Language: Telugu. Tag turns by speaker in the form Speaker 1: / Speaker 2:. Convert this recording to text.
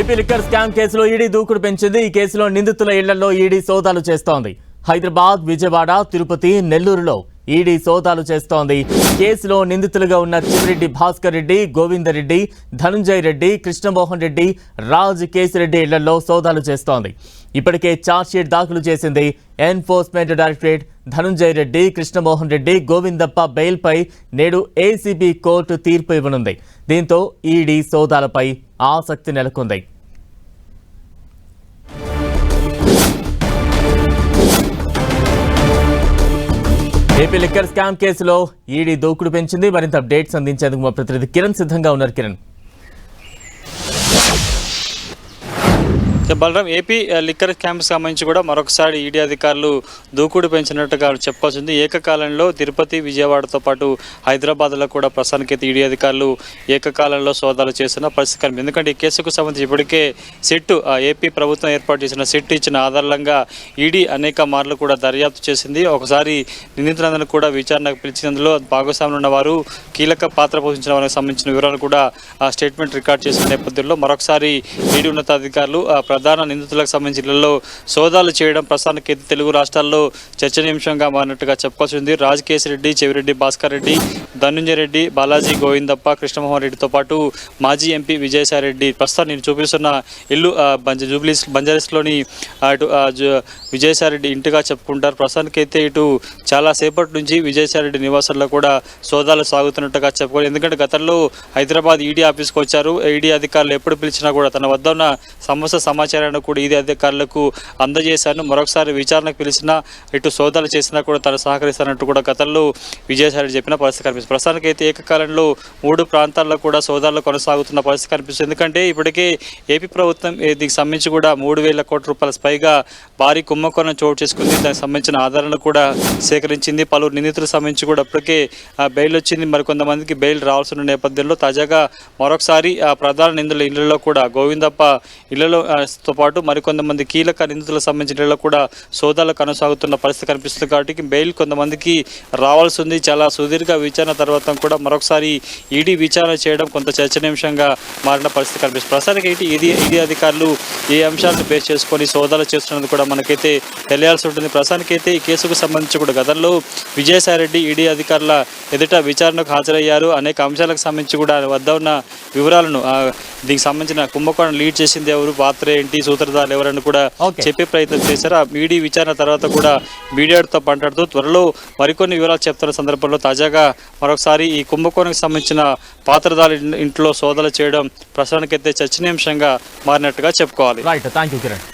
Speaker 1: ఏపీ లిక్కర్ స్కామ్ కేసులో ఈడీ దూకుడు పెంచింది. ఈ కేసులో నిందితుల ఇళ్లలో ఈడీ సోదాలు చేస్తోంది. హైదరాబాద్, విజయవాడ, తిరుపతి, నెల్లూరులో ఈడీ సోదాలు చేస్తోంది. కేసులో నిందితులుగా ఉన్న చివరెడ్డి భాస్కర్ రెడ్డి, గోవిందరెడ్డి, ధనుంజయ్ రెడ్డి, కృష్ణమోహన్ రెడ్డి, రాజ్ కేసిరెడ్డి ఇళ్లలో సోదాలు చేస్తోంది. ఇప్పటికే ఛార్జ్షీట్ దాఖలు చేసింది ఎన్ఫోర్స్మెంట్ డైరెక్టరేట్. ధనుంజయ్ రెడ్డి, కృష్ణమోహన్ రెడ్డి, గోవిందప్ప బెయిల్పై నేడు ఏసీబీ కోర్టు తీర్పు ఇవ్వనుంది. దీంతో ఈడీ సోదాలపై ఆసక్తి నెలకొంది. ఏపీ లిక్కర్ స్కామ్ కేసులో ఈడీ దూకుడు పెంచింది. మరింత అప్డేట్స్ అందించేందుకు మా ప్రతినిధి కిరణ్ సిద్ధంగా ఉన్నారు. కిరణ్,
Speaker 2: బలరాం, ఏపీ లిక్కర్ స్కామ్కి సంబంధించి కూడా మరొకసారి ఈడీ అధికారులు దూకుడు పెంచినట్టుగా చెప్పాల్సింది. ఏకకాలంలో తిరుపతి, విజయవాడతో పాటు హైదరాబాద్లో కూడా ప్రస్తుతానికైతే ఈడీ అధికారులు ఏకకాలంలో సోదాలు చేస్తున్న పరిస్థితి. ఎందుకంటే ఈ కేసుకు సంబంధించి ఇప్పటికే సిట్, ఏపీ ప్రభుత్వం ఏర్పాటు చేసిన సిట్ ఇచ్చిన ఆధారంగా ఈడీ అనేక మార్లు కూడా దర్యాప్తు చేసింది. ఒకసారి నిందితులందరూ కూడా విచారణకు పిలిచినందులో భాగస్వాములు ఉన్న వారు, కీలక పాత్ర పోషించిన వారికి సంబంధించిన వివరాలు కూడా స్టేట్మెంట్ రికార్డ్ చేసిన నేపథ్యంలో మరొకసారి ఈడీ ఉన్నతాధికారులు ప్రధాన నిందితులకు సంబంధించిన సోదాలు చేయడం ప్రస్తుతానికి తెలుగు రాష్ట్రాల్లో చర్చనీయాంశంగా మారినట్టుగా చెప్పుకోవాల్సింది. రాజ్ కేసిరెడ్డి, చెవిరెడ్డి భాస్కర్ రెడ్డి, ధనుంజయ రెడ్డి, బాలాజీ, గోవిందప్ప, కృష్ణమోహన్ రెడ్డితో పాటు మాజీ ఎంపీ విజయసాయిరెడ్డి ప్రస్తుతం నేను చూపిస్తున్న ఇల్లు బంజారాస్లోని అటు విజయసాయిరెడ్డి ఇంటిగా చెప్పుకుంటారు. ప్రస్తుతానికైతే ఇటు చాలాసేపటి నుంచి విజయసాయిరెడ్డి నివాసంలో కూడా సోదాలు సాగుతున్నట్టుగా చెప్పుకోవాలి. ఎందుకంటే గతంలో హైదరాబాద్ ఈడీ ఆఫీస్కి వచ్చారు. ఈడీ అధికారులు ఎప్పుడు పిలిచినా కూడా తన వద్ద ఉన్న సమస్య సమాచారాన్ని కూడా ఈడీ అధికారులకు అందజేశాను. మరొకసారి విచారణకు పిలిచినా, ఇటు సోదాలు చేసినా కూడా తను సహకరిస్తానంటూ కూడా గతంలో విజయసాయిరెడ్డి చెప్పిన పరిస్థితి కనిపిస్తుంది. ప్రస్తుతానికైతే ఏకకాలంలో 3 ప్రాంతాల్లో కూడా సోదాలు కొనసాగుతున్న పరిస్థితి కనిపిస్తుంది. ఎందుకంటే ఇప్పటికే ఏపీ ప్రభుత్వం దీనికి సంబంధించి కూడా 3,000 కోట్ల రూపాయల పైగా భారీ కుంభకోణం చోటు చేసుకుంది. దానికి సంబంధించిన ఆధారాలను కూడా సేకరించింది. పలువురు నిందితులకు సంబంధించి కూడా ఇప్పటికే బెయిల్ వచ్చింది. మరికొంతమందికి బెయిల్ రావాల్సిన నేపథ్యంలో తాజాగా మరొకసారి ఆ ప్రధాన నిందితుల ఇళ్లలో కూడా గోవిందప్ప ఇళ్లతో పాటు మరికొంతమంది కీలక నిందితులకు సంబంధించిన ఇళ్లలో కూడా సోదాలు కొనసాగుతున్న పరిస్థితి కనిపిస్తుంది. కాబట్టి బెయిల్ కొంతమందికి రావాల్సి ఉంది. చాలా సుదీర్ఘ విచారణ తర్వాత కూడా మరొకసారి ఈడీ విచారణ చేయడం కొంత చర్చనీయాంశంగా మారిన పరిస్థితి కనిపిస్తుంది. ప్రస్తుతానికి ఈడీ అధికారులు ఏ అంశాలను బేస్ చేసుకొని సోదాలు చేస్తున్నది కూడా మనకైతే తెలియాల్సి ఉంటుంది. ప్రస్తుతానికైతే ఈ కేసుకు సంబంధించి కూడా గతంలో విజయసాయిరెడ్డి ఈడీ అధికారుల ఎదుట విచారణకు హాజరయ్యారు. అనేక అంశాలకు సంబంధించి కూడా వద్ద ఉన్న వివరాలను, దీనికి సంబంధించిన కుంభకోణం లీడ్ చేసింది ఎవరు, పాత్ర ఏంటి, సూత్రధారులు ఎవరని కూడా చెప్పే ప్రయత్నం చేశారు. ఆ ఈడీ విచారణ తర్వాత కూడా మీడియాతో మాట్లాడుతూ త్వరలో మరికొన్ని వివరాలు చెప్తున్న సందర్భంలో తాజాగా మరొకసారి ఈ కుంభకోణానికి సంబంధించిన పాత్రధారుల ఇంట్లో సోదాలు చేయడం ప్రస్తుతానికైతే చర్చనీయాంశంగా మారినట్టుగా చెప్పుకోవాలి.
Speaker 1: Right, thank you Kiran.